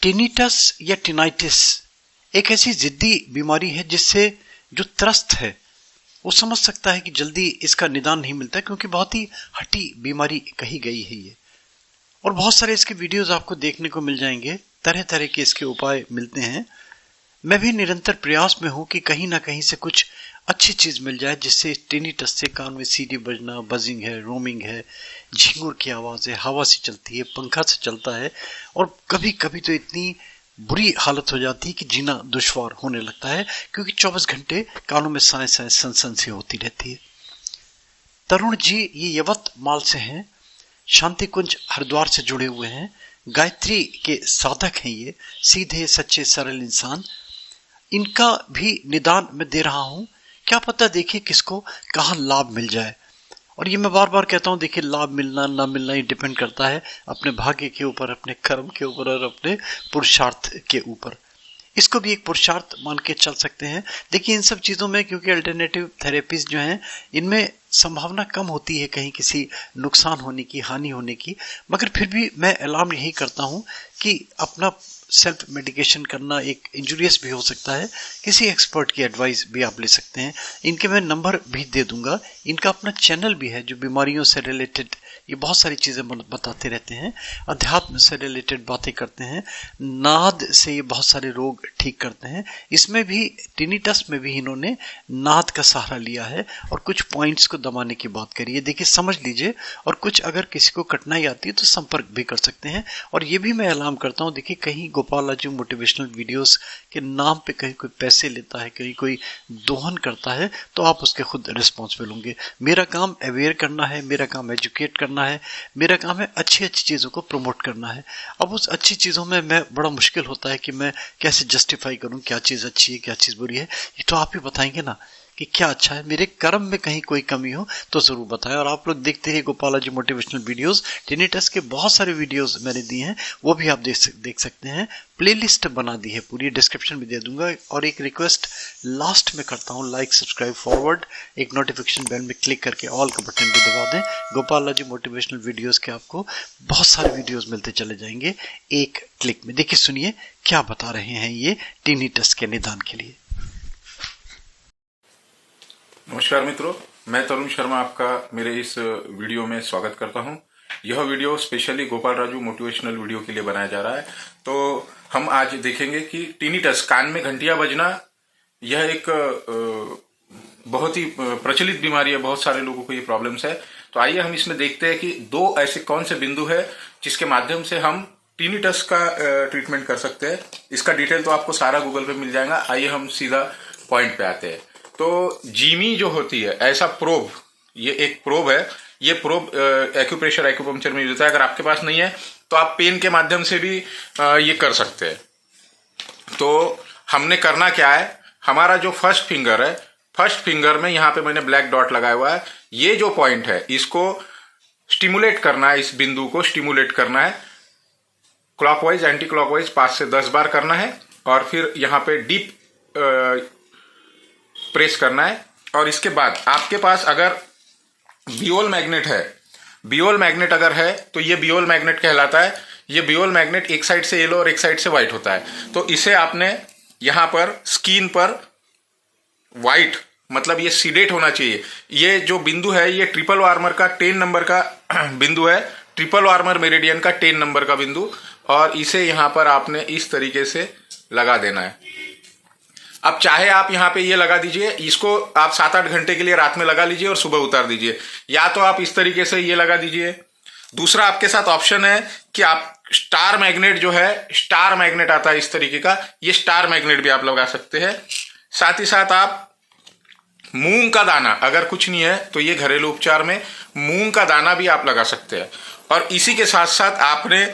Tinnitus या टिनाइटिस एक ऐसी जिद्दी बीमारी है जिससे जो त्रस्त है वो समझ सकता है कि जल्दी इसका निदान नहीं मिलता, क्योंकि बहुत ही हठी बीमारी कही गई है ये। और बहुत सारे इसके वीडियोस आपको देखने को मिल जाएंगे, तरह तरह के इसके उपाय मिलते हैं। मैं भी निरंतर प्रयास में हूं कि कहीं ना कहीं से कुछ अच्छी चीज मिल जाए जिससे टिनिटस से कान में सीटी बजना, बजिंग है, रोमिंग है, झिंगुर की आवाज है, हवा से चलती है, पंखा से चलता है, और कभी कभी तो इतनी बुरी हालत हो जाती है कि जीना दुश्वार होने लगता है, क्योंकि 24 घंटे कानों में साए साए सन सी होती रहती है। तरुण जी ये यवतमाल से हैं, शांति कुंज हरिद्वार से जुड़े हुए हैं, गायत्री के साधक हैं, ये सीधे सच्चे सरल इंसान। इनका भी निदान मैं दे रहा हूं, क्या पता देखिए किसको कहां लाभ मिल जाए। और ये मैं बार बार कहता हूं, देखिए लाभ मिलना ना मिलना ही डिपेंड करता है अपने भाग्य के ऊपर, अपने कर्म के ऊपर और अपने पुरुषार्थ के ऊपर। इसको भी एक पुरुषार्थ मान के चल सकते हैं। देखिए इन सब चीजों में क्योंकि अल्टरनेटिव थेरेपीज जो हैं इनमें संभावना कम होती है कहीं किसी नुकसान होने की, हानि होने की, मगर फिर भी मैं ऐलान यही करता हूं कि अपना सेल्फ मेडिकेशन करना एक इंजुरियस भी हो सकता है। किसी एक्सपर्ट की एडवाइस भी आप ले सकते हैं। इनके मैं नंबर भी दे दूंगा। इनका अपना चैनल भी है जो बीमारियों से रिलेटेड ये बहुत सारी चीजें बताते रहते हैं, अध्यात्म से रिलेटेड बातें करते हैं, नाद से ये बहुत सारे रोग ठीक करते हैं। इसमें भी टिनिटस में भी इन्होंने नाद का सहारा लिया है और कुछ पॉइंट्स को दबाने की बात करी है। देखिए समझ लीजिए, और कुछ अगर किसी को कठिनाई आती है तो संपर्क भी कर सकते हैं। और ये भी मैं ऐलान करता हूँ, देखिए कहीं गोपाल राजू मोटिवेशनल वीडियोस के नाम पे कहीं कोई पैसे लेता है, कहीं कोई दोहन करता है, तो आप उसके खुद रिस्पॉन्सिबल होंगे। मेरा काम अवेयर करना है, मेरा काम एजुकेट करना है, मेरा काम है अच्छी अच्छी चीजों को प्रमोट करना है। अब उस अच्छी चीजों में मैं बड़ा मुश्किल होता है कि मैं कैसे जस्टिफाई करूं क्या चीज अच्छी है क्या चीज बुरी है। ये तो आप ही बताएंगे ना कि क्या अच्छा है। मेरे कर्म में कहीं कोई कमी हो तो जरूर बताएं। और आप लोग देखते रहिए Gopal ji motivational videos. Tinnitus के बहुत सारे वीडियोस मैंने दिए हैं, वो भी आप देख सकते हैं। प्लेलिस्ट बना दी है पूरी, डिस्क्रिप्शन में दे दूंगा। और एक रिक्वेस्ट लास्ट में करता हूँ, लाइक सब्सक्राइब फॉरवर्ड, एक नोटिफिकेशन बेल में क्लिक करके ऑल का बटन भी दबा दें। गोपाल जी मोटिवेशनल वीडियोस के आपको बहुत सारे वीडियोस मिलते चले जाएंगे एक क्लिक में। देखिए सुनिए क्या बता रहे हैं ये टिनिटस के निदान के लिए। नमस्कार मित्रों, मैं तरुण शर्मा आपका मेरे इस वीडियो में स्वागत करता हूं। यह video specially Gopal Raju motivational video के लिए बनाया जा रहा है। तो हम आज देखेंगे कि टिनिटस, कान में घंटियां बजना, यह एक बहुत ही प्रचलित बीमारी है, बहुत सारे लोगों को ये प्रॉब्लम्स है। तो आइए हम इसमें देखते हैं कि दो ऐसे कौन से बिंदु है जिसके माध्यम से हम टिनिटस का ट्रीटमेंट कर सकते हैं। इसका डिटेल तो आपको सारा गूगल पे मिल जाएगा। आइए हम सीधा पॉइंट पे आते हैं। तो जीमी जो होती है, ऐसा प्रोब, ये एक प्रोब है। ये प्रोब एक्यूप्रेशर एक्यूपंक्चर में यूज होता है। अगर आपके पास नहीं है तो आप पेन के माध्यम से भी ये कर सकते हैं। तो हमने करना क्या है, हमारा जो फर्स्ट फिंगर है, फर्स्ट फिंगर में यहां पे मैंने ब्लैक डॉट लगाया हुआ है। ये जो पॉइंट है इसको स्टिमुलेट करना है, इस बिंदु को स्टिमुलेट करना है। क्लॉकवाइज एंटी क्लॉकवाइज 5 से 10 बार करना है और फिर यहां पे डीप प्रेस करना है। और इसके बाद आपके पास अगर बियोल मैग्नेट है, बियोल मैग्नेट अगर है तो ये बियोल मैग्नेट कहलाता है। ये बियोल मैग्नेट एक साइड से येलो और एक साइड से व्हाइट होता है। तो इसे आपने यहां पर स्किन पर व्हाइट, मतलब ये सीडेट होना चाहिए। ये जो बिंदु है ये ट्रिपल वार्मर का 10 नंबर का बिंदु है, ट्रिपल वार्मर मेरिडियन का 10 नंबर का बिंदु। और इसे यहां पर आपने इस तरीके से लगा देना है। अब चाहे आप यहां पे ये लगा दीजिए, इसको आप 7-8 घंटे के लिए रात में लगा लीजिए और सुबह उतार दीजिए, या तो आप इस तरीके से ये लगा दीजिए। दूसरा आपके साथ ऑप्शन है कि आप स्टार मैग्नेट जो है, स्टार मैग्नेट आता है इस तरीके का, ये स्टार मैग्नेट भी आप लगा सकते हैं। साथ ही साथ आप मूंग का दाना, अगर कुछ नहीं है तो ये घरेलू उपचार में मूंग का दाना भी आप लगा सकते हैं। और इसी के साथ साथ आपने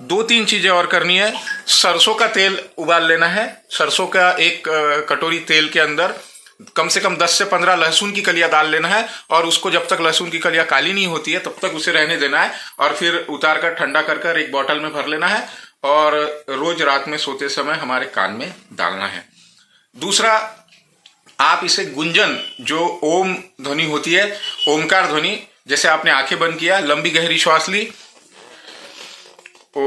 2-3 चीजें और करनी है। सरसों का तेल उबाल लेना है। सरसों का एक कटोरी तेल के अंदर कम से कम 10 से 15 लहसुन की कलियां डाल लेना है। और उसको जब तक लहसुन की कलियां काली नहीं होती है तब तक उसे रहने देना है। और फिर उतार कर ठंडा कर एक बोतल में भर लेना है और रोज रात में सोते समय हमारे कान में डालना है। दूसरा, आप इसे गुंजन, जो ओम ध्वनि होती है, ओमकार ध्वनि, जैसे आपने आंखें बंद किया, लंबी गहरी श्वास ली, ओ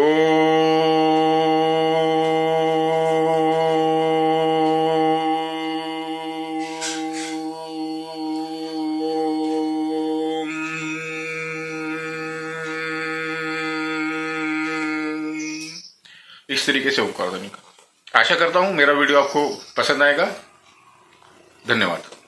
इस तरीके से उपकार देने का। आशा करता हूं मेरा वीडियो आपको पसंद आएगा। धन्यवाद।